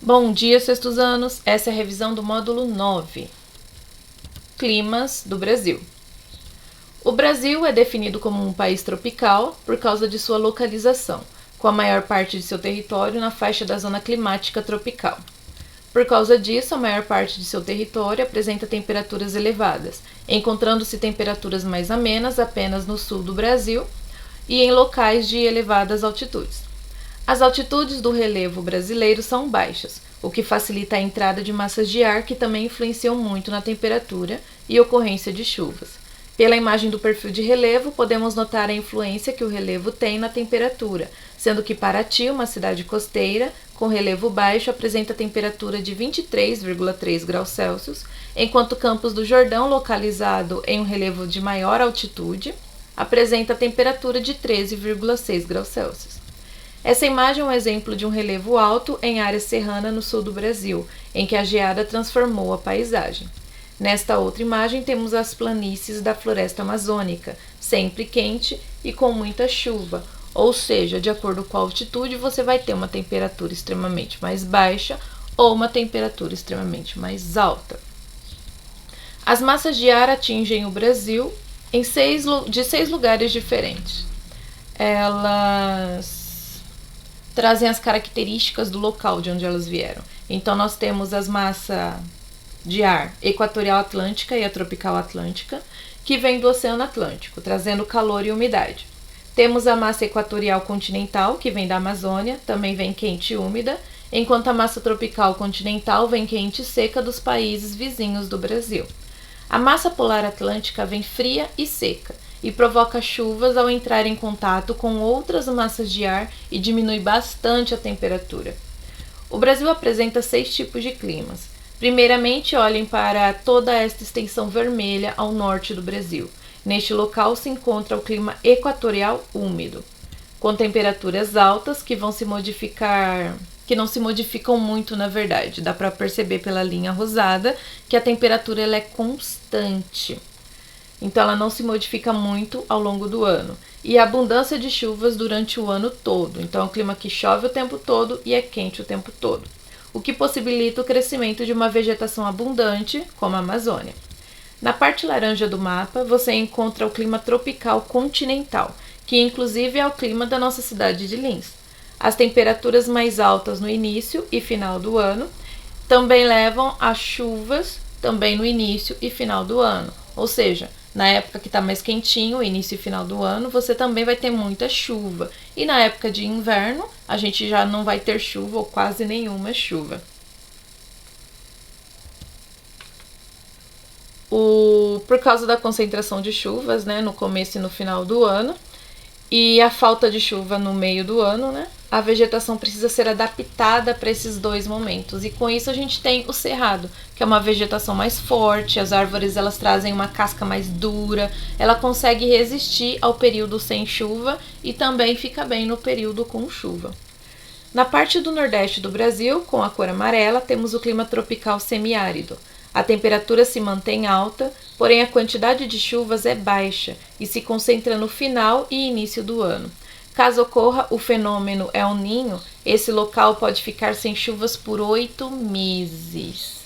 Bom dia, sextos anos! Essa é a revisão do módulo 9, Climas do Brasil. O Brasil é definido como um país tropical por causa de sua localização, com a maior parte de seu território na faixa da zona climática tropical. Por causa disso, a maior parte de seu território apresenta temperaturas elevadas, encontrando-se temperaturas mais amenas apenas no sul do Brasil e em locais de elevadas altitudes. As altitudes do relevo brasileiro são baixas, o que facilita a entrada de massas de ar que também influenciam muito na temperatura e ocorrência de chuvas. Pela imagem do perfil de relevo, podemos notar a influência que o relevo tem na temperatura, sendo que Paraty, uma cidade costeira, com relevo baixo, apresenta temperatura de 23,3 graus Celsius, enquanto Campos do Jordão, localizado em um relevo de maior altitude, apresenta temperatura de 13,6 graus Celsius. Essa imagem é um exemplo de um relevo alto em área serrana no sul do Brasil, em que a geada transformou a paisagem. Nesta outra imagem temos as planícies da floresta amazônica, sempre quente e com muita chuva, ou seja, de acordo com a altitude você vai ter uma temperatura extremamente mais baixa ou uma temperatura extremamente mais alta. As massas de ar atingem o Brasil de seis lugares diferentes. Elas trazem as características do local de onde elas vieram. Então, nós temos as massas de ar equatorial atlântica e a tropical atlântica, que vem do Oceano Atlântico, trazendo calor e umidade. Temos a massa equatorial continental, que vem da Amazônia, também vem quente e úmida, enquanto a massa tropical continental vem quente e seca dos países vizinhos do Brasil. A massa polar atlântica vem fria e seca, e provoca chuvas ao entrar em contato com outras massas de ar e diminui bastante a temperatura. O Brasil apresenta 6 tipos de climas. Primeiramente, olhem para toda esta extensão vermelha ao norte do Brasil. Neste local se encontra o clima equatorial úmido, com temperaturas altas que não se modificam muito, na verdade. Dá para perceber pela linha rosada que a temperatura ela é constante. Então, ela não se modifica muito ao longo do ano. E a abundância de chuvas durante o ano todo. Então, é um clima que chove o tempo todo e é quente o tempo todo, o que possibilita o crescimento de uma vegetação abundante, como a Amazônia. Na parte laranja do mapa, você encontra o clima tropical continental, que inclusive é o clima da nossa cidade de Lins. As temperaturas mais altas no início e final do ano também levam a chuvas também no início e final do ano, ou seja, na época que está mais quentinho, início e final do ano, você também vai ter muita chuva. E na época de inverno, a gente já não vai ter chuva ou quase nenhuma chuva. Por causa da concentração de chuvas, né, no começo e no final do ano, e a falta de chuva no meio do ano, né, a vegetação precisa ser adaptada para esses dois momentos. E com isso a gente tem o cerrado, que é uma vegetação mais forte, as árvores elas trazem uma casca mais dura, ela consegue resistir ao período sem chuva e também fica bem no período com chuva. Na parte do nordeste do Brasil, com a cor amarela, temos o clima tropical semiárido. A temperatura se mantém alta, porém a quantidade de chuvas é baixa e se concentra no final e início do ano. Caso ocorra o fenômeno El Niño, esse local pode ficar sem chuvas por 8 meses.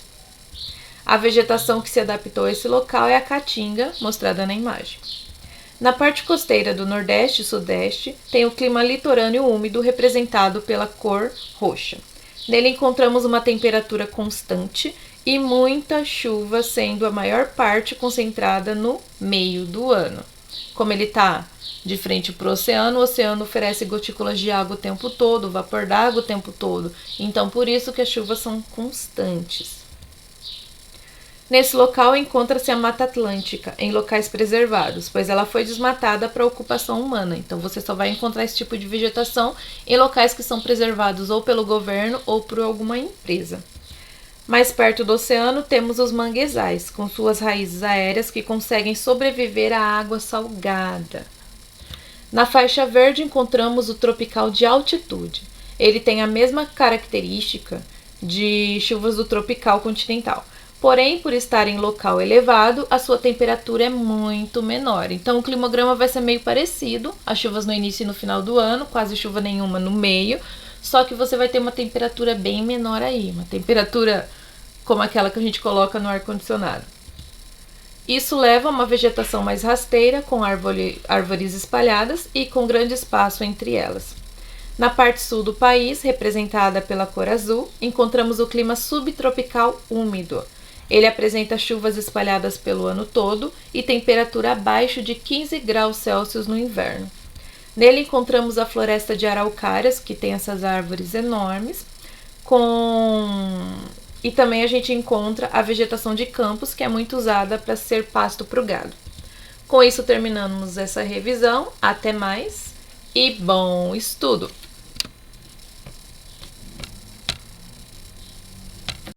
A vegetação que se adaptou a esse local é a caatinga, mostrada na imagem. Na parte costeira do Nordeste e Sudeste, tem o clima litorâneo úmido representado pela cor roxa. Nele encontramos uma temperatura constante e muita chuva, sendo a maior parte concentrada no meio do ano. Como ele está de frente para o oceano oferece gotículas de água o tempo todo, vapor d'água o tempo todo. Então, por isso que as chuvas são constantes. Nesse local encontra-se a Mata Atlântica, em locais preservados, pois ela foi desmatada para a ocupação humana. Então, você só vai encontrar esse tipo de vegetação em locais que são preservados ou pelo governo ou por alguma empresa. Mais perto do oceano, temos os manguezais, com suas raízes aéreas que conseguem sobreviver à água salgada. Na faixa verde encontramos o tropical de altitude. Ele tem a mesma característica de chuvas do tropical continental. Porém, por estar em local elevado, a sua temperatura é muito menor. Então, o climograma vai ser meio parecido. As chuvas no início e no final do ano, quase chuva nenhuma no meio. só que você vai ter uma temperatura bem menor aí, uma temperatura como aquela que a gente coloca no ar-condicionado. Isso leva a uma vegetação mais rasteira, com árvores espalhadas e com grande espaço entre elas. Na parte sul do país, representada pela cor azul, encontramos o clima subtropical úmido. Ele apresenta chuvas espalhadas pelo ano todo e temperatura abaixo de 15 graus Celsius no inverno. Nele encontramos a floresta de araucárias, que tem essas árvores enormes, e também a gente encontra a vegetação de campos, que é muito usada para ser pasto para o gado. Com isso terminamos essa revisão. Até mais e bom estudo!